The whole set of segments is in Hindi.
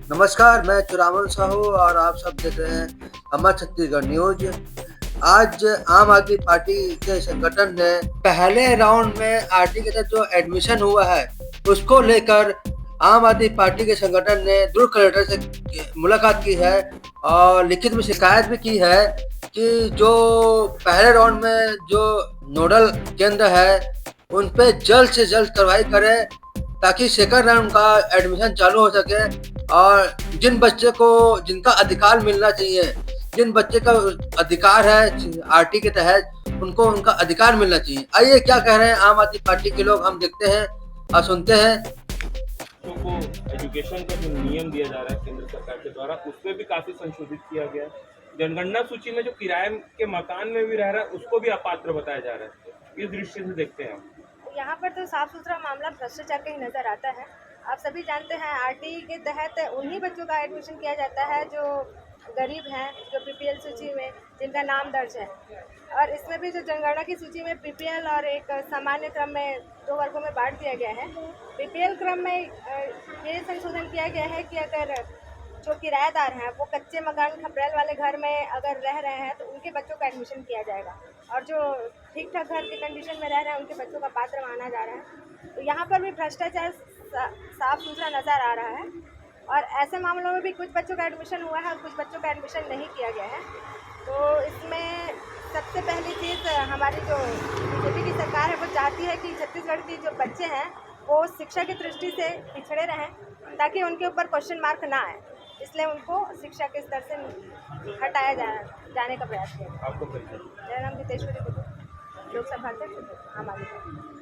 नमस्कार, मैं चुरामन साहू और आप सब देख रहे हैं अमर छत्तीसगढ़ न्यूज। आज आम आदमी पार्टी के संगठन ने पहले राउंड में आरटी के तहत जो एडमिशन हुआ है उसको लेकर आम आदमी पार्टी के संगठन ने दुर्ग कलेक्टर से मुलाकात की है और लिखित में शिकायत भी की है कि जो पहले राउंड में जो नोडल केंद्र है उन पे जल्द से जल्द कार्रवाई करे ताकि सेकंड राउंड का एडमिशन चालू हो सके और जिन बच्चे को जिनका अधिकार मिलना चाहिए, जिन बच्चे का अधिकार है आरटी के तहत उनको उनका अधिकार मिलना चाहिए। आइए क्या कह रहे हैं आम आदमी पार्टी के लोग, हम देखते हैं और सुनते हैं। को एजुकेशन का जो नियम दिया जा रहा है केंद्र सरकार के द्वारा उसमें भी काफ़ी संशोधित किया गया है। जनगणना सूची में जो किराए के मकान में भी रह रहा है उसको भी अपात्र बताया जा रहा है। इस दृष्टि से देखते हैं हम यहाँ पर तो साफ सुथरा मामला भ्रष्टाचार का ही नज़र आता है। आप सभी जानते हैं आरटी के तहत उन्हीं बच्चों का एडमिशन किया जाता है जो गरीब हैं, जो बीपीएल सूची में जिनका नाम दर्ज है। और इसमें भी जो जनगणना की सूची में बीपीएल और एक सामान्य क्रम में 2 वर्गों में बांट दिया गया है। बीपीएल क्रम में ये संशोधन किया गया है कि अगर जो किराएदार हैं वो कच्चे मकान खपरेल वाले घर में अगर रह रहे हैं तो उनके बच्चों का एडमिशन किया जाएगा, और जो ठीक ठाक घर के कंडीशन में रह रहे हैं उनके बच्चों का पात्र माना जा रहा है। तो यहाँ पर भी भ्रष्टाचार साफ सुथरा नज़र आ रहा है और ऐसे मामलों में भी कुछ बच्चों का एडमिशन हुआ है और कुछ बच्चों का एडमिशन नहीं किया गया है। तो इसमें सबसे पहली चीज़ हमारी जो बीजेपी की सरकार है वो चाहती है कि छत्तीसगढ़ के जो बच्चे हैं वो शिक्षा की दृष्टि से पिछड़े रहें ताकि उनके ऊपर क्वेश्चन मार्क ना आए, इसलिए उनको शिक्षा के स्तर से हटाया जाने का प्रयास किया। आपको मेरा नाम हितेश्वरी बुद्धू, लोकसभा अध्यक्ष आम आदमी पार्टी।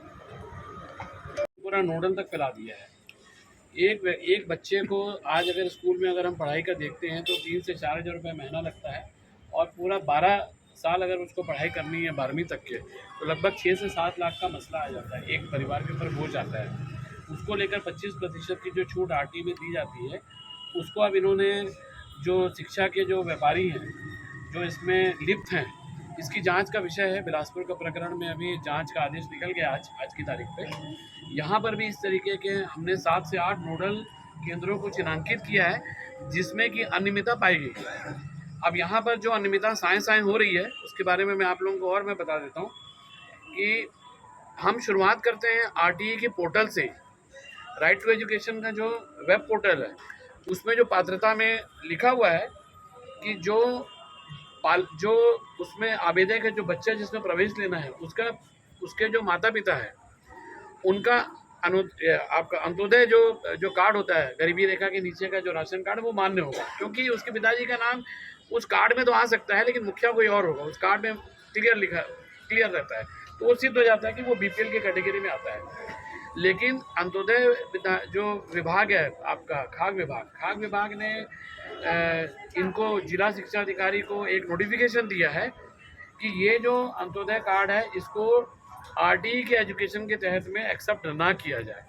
पूरा नोडल तक फैला दिया है। एक बच्चे को आज अगर स्कूल में अगर हम पढ़ाई का देखते हैं तो 3 से 4 हज़ार रुपये महीना लगता है और पूरा 12 साल अगर उसको पढ़ाई करनी है 12वीं तक के तो लगभग 6 से 7 लाख का मसला आ जाता है, एक परिवार के ऊपर बोझ आता है। उसको लेकर 25% की जो छूट आरटी में दी जाती है उसको अब इन्होंने जो शिक्षा के जो व्यापारी हैं जो इसमें लिप्त हैं इसकी जांच का विषय है। बिलासपुर का प्रकरण में अभी जांच का आदेश निकल गया आज की तारीख पे। यहाँ पर भी इस तरीके के हमने 7 से 8 नोडल केंद्रों को चिन्हांकित किया है जिसमें कि अनियमितता पाई गई। अब यहाँ पर जो अनियमितता साएँ हो रही है उसके बारे में मैं आप लोगों को और मैं बता देता हूँ कि हम शुरुआत करते हैं आरटीई के पोर्टल से। राइट टू एजुकेशन का जो वेब पोर्टल है उसमें जो पात्रता में लिखा हुआ है कि जो उसमें आवेदक है, जो बच्चा जिसमें प्रवेश लेना है उसके जो माता पिता है उनका आपका अंत्योदय जो कार्ड होता है गरीबी रेखा के नीचे का जो राशन कार्ड वो मान्य होगा, क्योंकि उसके पिताजी का नाम उस कार्ड में तो आ सकता है लेकिन मुखिया कोई और होगा। उस कार्ड में क्लियर रहता है तो वो सिद्ध हो जाता है कि वो बीपीएल के कैटेगरी में आता है। लेकिन अंत्योदय जो विभाग है आपका खाग विभाग ने इनको जिला शिक्षा अधिकारी को एक नोटिफिकेशन दिया है कि ये जो अंत्योदय कार्ड है इसको आरटीई के एजुकेशन के तहत में एक्सेप्ट ना किया जाए।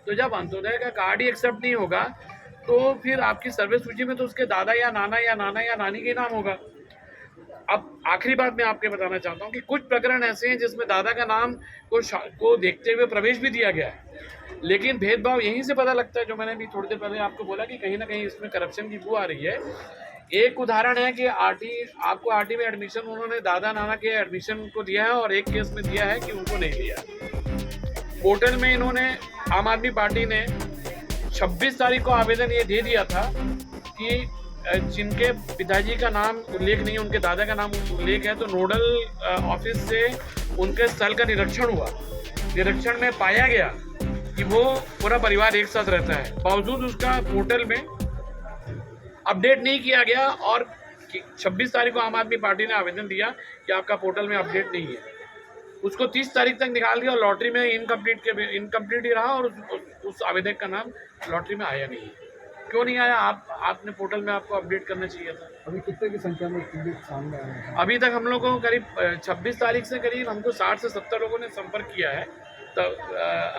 तो जब अंत्योदय का कार्ड ही एक्सेप्ट नहीं होगा तो फिर आपकी सर्वे सूची में तो उसके दादा या नानी के नाम होगा। अब आखिरी बात मैं आपके बताना चाहता हूँ कि कुछ प्रकरण ऐसे हैं जिसमें दादा का नाम को देखते हुए प्रवेश भी दिया गया है, लेकिन भेदभाव यहीं से पता लगता है। जो मैंने भी थोड़ी देर पहले आपको बोला कि कहीं ना कहीं इसमें करप्शन की बू आ रही है। एक उदाहरण है कि आपको आरटी में एडमिशन उन्होंने दादा नाना के एडमिशन को दिया है और एक केस में दिया है कि उनको नहीं दिया। पोर्टल में इन्होंने आम आदमी पार्टी ने 26 तारीख को आवेदन ये दे दिया था कि जिनके पिताजी का नाम उल्लेख नहीं, उनके दादा का नाम उल्लेख है, तो नोडल ऑफिस से उनके स्थल का निरीक्षण हुआ। निरीक्षण में पाया गया कि वो पूरा परिवार एक साथ रहता है, बावजूद उसका पोर्टल में अपडेट नहीं किया गया। और 26 तारीख को आम आदमी पार्टी ने आवेदन दिया कि आपका पोर्टल में अपडेट नहीं है, उसको 30 तारीख तक निकाल दिया और लॉटरी में इनकम्प्लीट ही रहा और उस आवेदक का नाम लॉटरी में आया नहीं। क्यों नहीं आया? आपने पोर्टल में आपको अपडेट करना चाहिए था। अभी कितने की संख्या में सामने आए हैं? अभी तक हम लोगों को करीब 26 तारीख से करीब हमको 60 से 70 लोगों ने संपर्क किया है। तो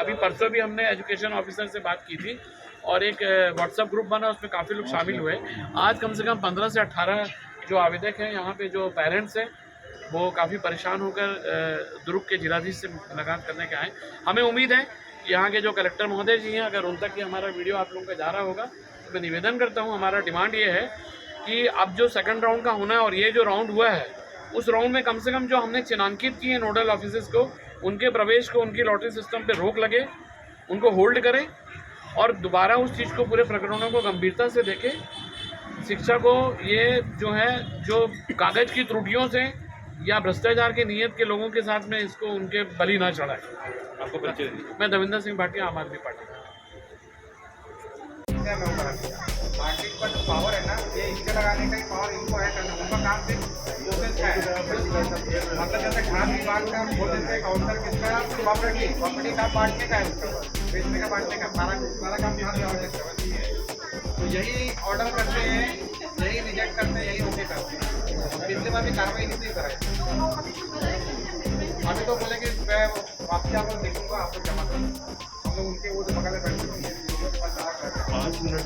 अभी परसों भी हमने एजुकेशन ऑफिसर से बात की थी और एक व्हाट्सएप ग्रुप बना, उसमें काफ़ी लोग शामिल हुए। आज कम से कम 15 से 18 जो आवेदक हैं यहाँ पे जो पेरेंट्स हैं वो काफ़ी परेशान होकर दुर्ग के जिलाधीश से मुलाकात करने के आए। हमें उम्मीद है यहाँ के जो कलेक्टर महोदय जी हैं, अगर उन तक ही हमारा वीडियो आप लोगों का जा रहा होगा मैं निवेदन करता हूँ, हमारा डिमांड ये है कि अब जो सेकंड राउंड का होना है और ये जो राउंड हुआ है उस राउंड में कम से कम जो हमने चिन्हांकित किए नोडल ऑफिसर्स को, उनके प्रवेश को, उनकी लॉटरी सिस्टम पे रोक लगे, उनको होल्ड करें और दोबारा उस चीज़ को, पूरे प्रकरणों को गंभीरता से देखें। शिक्षा को ये जो है, जो कागज़ की त्रुटियों से या भ्रष्टाचार के नियत के लोगों के साथ में इसको उनके बलि ना चढ़ाए। आपको परिचय दीजिए। मैं दविंदर सिंह भाटिया, आम आदमी पार्टी। पार्टी का जो पावर है ना, ये इनके लगाने का ही पावर इनको है करना। उनका काम सिर्फ प्रोसेस का है। मतलब जैसे खान विभाग का बोल देते हैं काउंटर किसका, प्रॉपर्टी का बांटने का है, उसका बेचने का, बांटने का सारा काम खान विभाग का। तो यही ऑर्डर करते हैं, यही रिजेक्ट करते हैं, यही रोके करते हैं। पिछले बार भी कार्रवाई नहीं कराई। अभी तो बोले कि मैं वापसी आपको देखूंगा, आपको जमा करूँगा। हम लोग उनके वो जो बगल में बैठे होंगे 5 मिनट